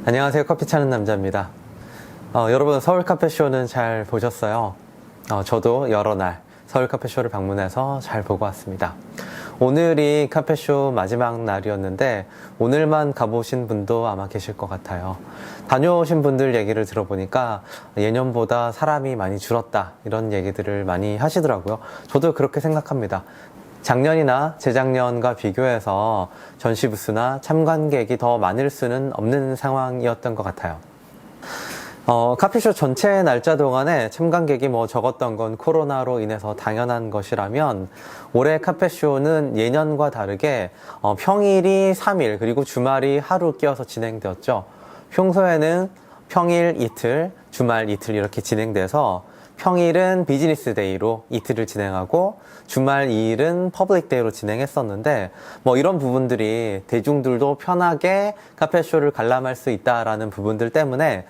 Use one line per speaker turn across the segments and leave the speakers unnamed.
안녕하세요. 커피 차는 남자입니다. 여러분 서울 카페쇼는 잘 보셨어요? 저도 여러 날 서울 카페쇼를 방문해서 잘 보고 왔습니다. 오늘이 카페쇼 마지막 날이었는데 오늘만 가보신 분도 아마 계실 것 같아요. 다녀오신 분들 얘기를 들어보니까 예년보다 사람이 많이 줄었다 이런 얘기들을 많이 하시더라고요. 저도 그렇게 생각합니다. 작년이나 재작년과 비교해서 전시 부스나 참관객이 더 많을 수는 없는 상황이었던 것 같아요. 카페쇼 전체 날짜 동안에 참관객이 적었던 건 코로나로 인해서 당연한 것이라면 올해 카페쇼는 예년과 다르게 평일이 3일 그리고 주말이 하루 끼어서 진행되었죠. 평소에는 평일 이틀, 주말 이틀 이렇게 진행돼서 평일은 비즈니스 데이로 이틀을 진행하고 주말 2일은 퍼블릭 데이로 진행했었는데 이런 부분들이 대중들도 편하게 카페쇼를 관람할 수 있다라는 부분들 때문에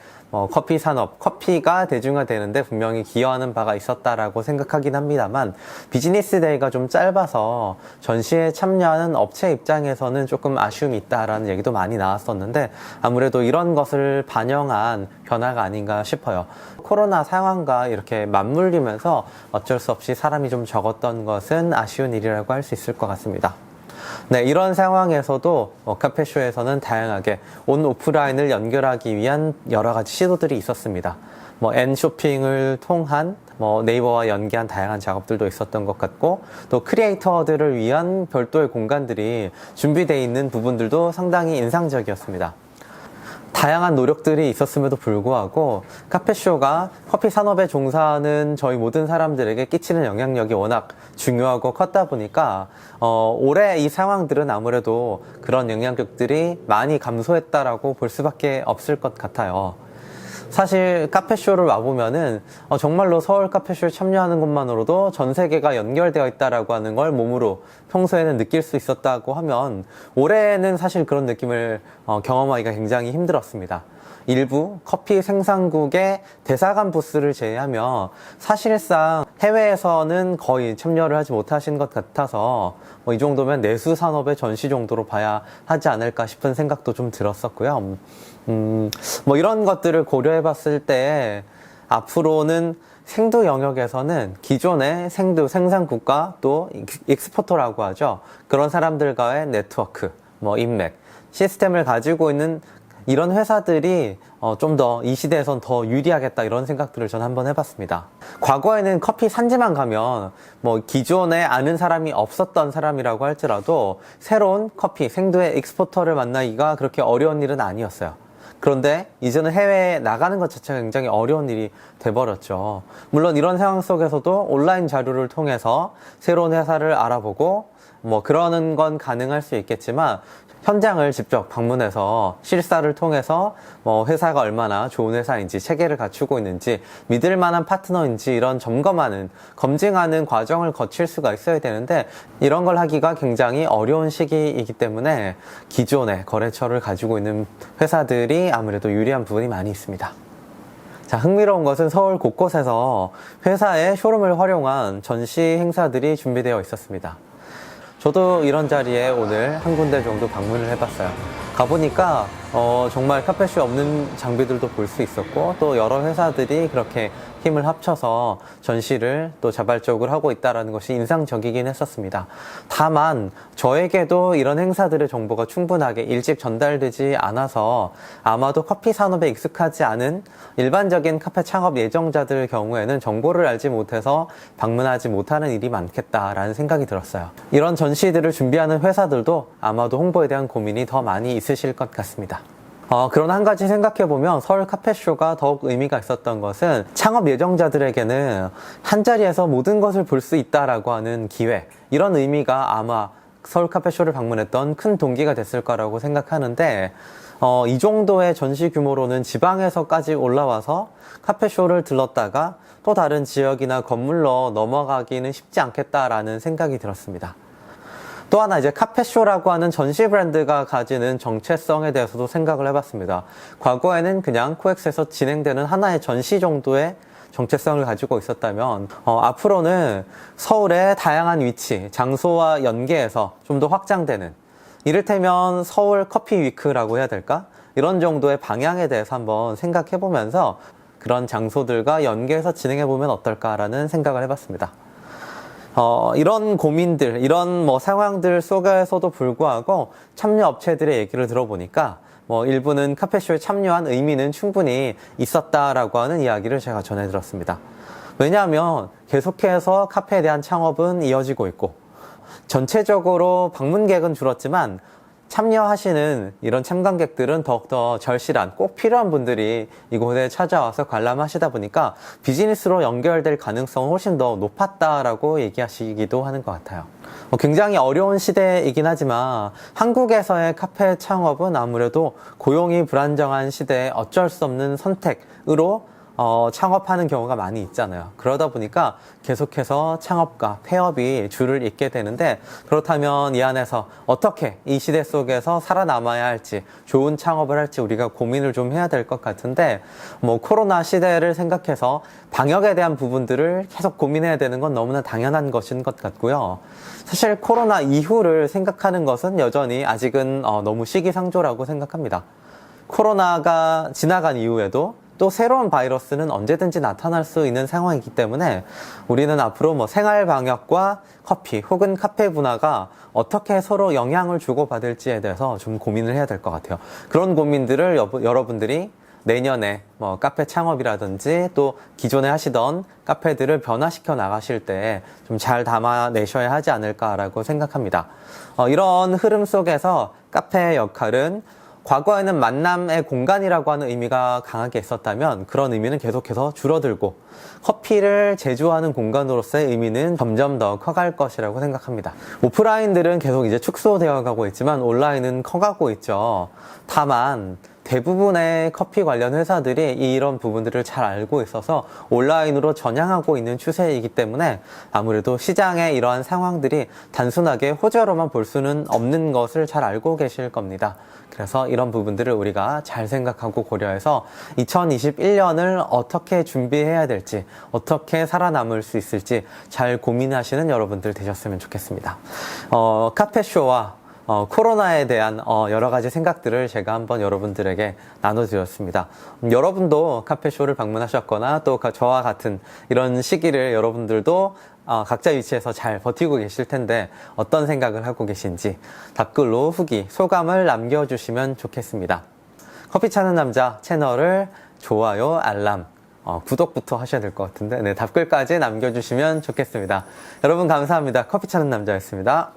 커피 산업, 커피가 대중화되는데 분명히 기여하는 바가 있었다라고 생각하긴 합니다만 비즈니스 데이가 좀 짧아서 전시에 참여하는 업체 입장에서는 조금 아쉬움이 있다라는 얘기도 많이 나왔었는데 아무래도 이런 것을 반영한 변화가 아닌가 싶어요. 코로나 상황과 이렇게 맞물리면서 어쩔 수 없이 사람이 좀 적었던 것은 아쉬운 일이라고 할 수 있을 것 같습니다. 네, 이런 상황에서도 카페쇼에서는 다양하게 온 오프라인을 연결하기 위한 여러 가지 시도들이 있었습니다. N쇼핑을 통한 네이버와 연계한 다양한 작업들도 있었던 것 같고 또 크리에이터들을 위한 별도의 공간들이 준비되어 있는 부분들도 상당히 인상적이었습니다. 다양한 노력들이 있었음에도 불구하고 카페쇼가 커피 산업에 종사하는 저희 모든 사람들에게 끼치는 영향력이 워낙 중요하고 컸다 보니까 올해 이 상황들은 아무래도 그런 영향력들이 많이 감소했다라고 볼 수밖에 없을 것 같아요. 사실 카페쇼를 와보면은 정말로 서울 카페쇼에 참여하는 것만으로도 전 세계가 연결되어 있다라고 하는 걸 몸으로 평소에는 느낄 수 있었다고 하면 올해는 사실 그런 느낌을 경험하기가 굉장히 힘들었습니다. 일부 커피 생산국의 대사관 부스를 제외하며 사실상 해외에서는 거의 참여를 하지 못하신 것 같아서 이 정도면 내수 산업의 전시 정도로 봐야 하지 않을까 싶은 생각도 좀 들었었고요. 이런 것들을 고려해 봤을 때 앞으로는 생두 영역에서는 기존의 생두 생산국가 또 익스포터라고 하죠. 그런 사람들과의 네트워크, 인맥, 시스템을 가지고 있는 이런 회사들이 좀 더 이 시대에선 더 유리하겠다 이런 생각들을 전 한번 해봤습니다. 과거에는 커피 산지만 가면 기존에 아는 사람이 없었던 사람이라고 할지라도 새로운 커피 생두의 익스포터를 만나기가 그렇게 어려운 일은 아니었어요. 그런데 이제는 해외에 나가는 것 자체가 굉장히 어려운 일이 돼버렸죠. 물론 이런 상황 속에서도 온라인 자료를 통해서 새로운 회사를 알아보고 그러는 건 가능할 수 있겠지만 현장을 직접 방문해서 실사를 통해서 회사가 얼마나 좋은 회사인지 체계를 갖추고 있는지 믿을 만한 파트너인지 이런 점검하는 검증하는 과정을 거칠 수가 있어야 되는데 이런 걸 하기가 굉장히 어려운 시기이기 때문에 기존의 거래처를 가지고 있는 회사들이 아무래도 유리한 부분이 많이 있습니다. 자, 흥미로운 것은 서울 곳곳에서 회사의 쇼룸을 활용한 전시 행사들이 준비되어 있었습니다. 저도 이런 자리에 오늘 한 군데 정도 방문을 해봤어요. 가보니까 정말 카페쇼 없는 장비들도 볼 수 있었고 또 여러 회사들이 그렇게 힘을 합쳐서 전시를 또 자발적으로 하고 있다는 것이 인상적이긴 했었습니다. 다만 저에게도 이런 행사들의 정보가 충분하게 일찍 전달되지 않아서 아마도 커피 산업에 익숙하지 않은 일반적인 카페 창업 예정자들 경우에는 정보를 알지 못해서 방문하지 못하는 일이 많겠다라는 생각이 들었어요. 이런 전시들을 준비하는 회사들도 아마도 홍보에 대한 고민이 더 많이 있으실 것 같습니다. 그러나 한 가지 생각해보면 서울 카페쇼가 더욱 의미가 있었던 것은 창업 예정자들에게는 한자리에서 모든 것을 볼 수 있다라고 하는 기회, 이런 의미가 아마 서울 카페쇼를 방문했던 큰 동기가 됐을 거라고 생각하는데 이 정도의 전시 규모로는 지방에서까지 올라와서 카페쇼를 들렀다가 또 다른 지역이나 건물로 넘어가기는 쉽지 않겠다라는 생각이 들었습니다. 또 하나 이제 카페쇼라고 하는 전시 브랜드가 가지는 정체성에 대해서도 생각을 해봤습니다. 과거에는 그냥 코엑스에서 진행되는 하나의 전시 정도의 정체성을 가지고 있었다면 앞으로는 서울의 다양한 위치, 장소와 연계해서 좀 더 확장되는 이를테면 서울 커피 위크라고 해야 될까? 이런 정도의 방향에 대해서 한번 생각해 보면서 그런 장소들과 연계해서 진행해 보면 어떨까라는 생각을 해봤습니다. 이런 고민들, 이런 상황들 속에서도 불구하고 참여 업체들의 얘기를 들어보니까 일부는 카페쇼에 참여한 의미는 충분히 있었다라고 하는 이야기를 제가 전해 들었습니다. 왜냐하면 계속해서 카페에 대한 창업은 이어지고 있고, 전체적으로 방문객은 줄었지만 참여하시는 이런 참관객들은 더욱더 절실한, 꼭 필요한 분들이 이곳에 찾아와서 관람하시다 보니까 비즈니스로 연결될 가능성은 훨씬 더 높았다라고 얘기하시기도 하는 것 같아요. 굉장히 어려운 시대이긴 하지만 한국에서의 카페 창업은 아무래도 고용이 불안정한 시대에 어쩔 수 없는 선택으로 창업하는 경우가 많이 있잖아요. 그러다 보니까 계속해서 창업과 폐업이 줄을 잇게 되는데, 그렇다면 이 안에서 어떻게 이 시대 속에서 살아남아야 할지, 좋은 창업을 할지 우리가 고민을 좀 해야 될 것 같은데, 코로나 시대를 생각해서 방역에 대한 부분들을 계속 고민해야 되는 건 너무나 당연한 것인 것 같고요. 사실 코로나 이후를 생각하는 것은 여전히 아직은 너무 시기상조라고 생각합니다. 코로나가 지나간 이후에도 또 새로운 바이러스는 언제든지 나타날 수 있는 상황이기 때문에 우리는 앞으로 생활 방역과 커피 혹은 카페 문화가 어떻게 서로 영향을 주고받을지에 대해서 좀 고민을 해야 될 것 같아요. 그런 고민들을 여러분들이 내년에 카페 창업이라든지 또 기존에 하시던 카페들을 변화시켜 나가실 때 좀 잘 담아내셔야 하지 않을까라고 생각합니다. 이런 흐름 속에서 카페의 역할은 과거에는 만남의 공간이라고 하는 의미가 강하게 있었다면 그런 의미는 계속해서 줄어들고, 커피를 제조하는 공간으로서의 의미는 점점 더 커갈 것이라고 생각합니다. 오프라인들은 계속 이제 축소되어 가고 있지만 온라인은 커가고 있죠. 다만 대부분의 커피 관련 회사들이 이런 부분들을 잘 알고 있어서 온라인으로 전향하고 있는 추세이기 때문에 아무래도 시장의 이러한 상황들이 단순하게 호재로만 볼 수는 없는 것을 잘 알고 계실 겁니다. 그래서 이런 부분들을 우리가 잘 생각하고 고려해서 2021년을 어떻게 준비해야 될지, 어떻게 살아남을 수 있을지 잘 고민하시는 여러분들 되셨으면 좋겠습니다. 카페쇼와 코로나에 대한 여러 가지 생각들을 제가 한번 여러분들에게 나눠드렸습니다. 여러분도 카페쇼를 방문하셨거나 또 저와 같은 이런 시기를 여러분들도 각자 위치에서 잘 버티고 계실 텐데 어떤 생각을 하고 계신지 답글로 후기, 소감을 남겨주시면 좋겠습니다. 커피 찾는 남자 채널을 좋아요, 알람, 구독부터 하셔야 될 것 같은데 답글까지 남겨주시면 좋겠습니다. 여러분 감사합니다. 커피 찾는 남자였습니다.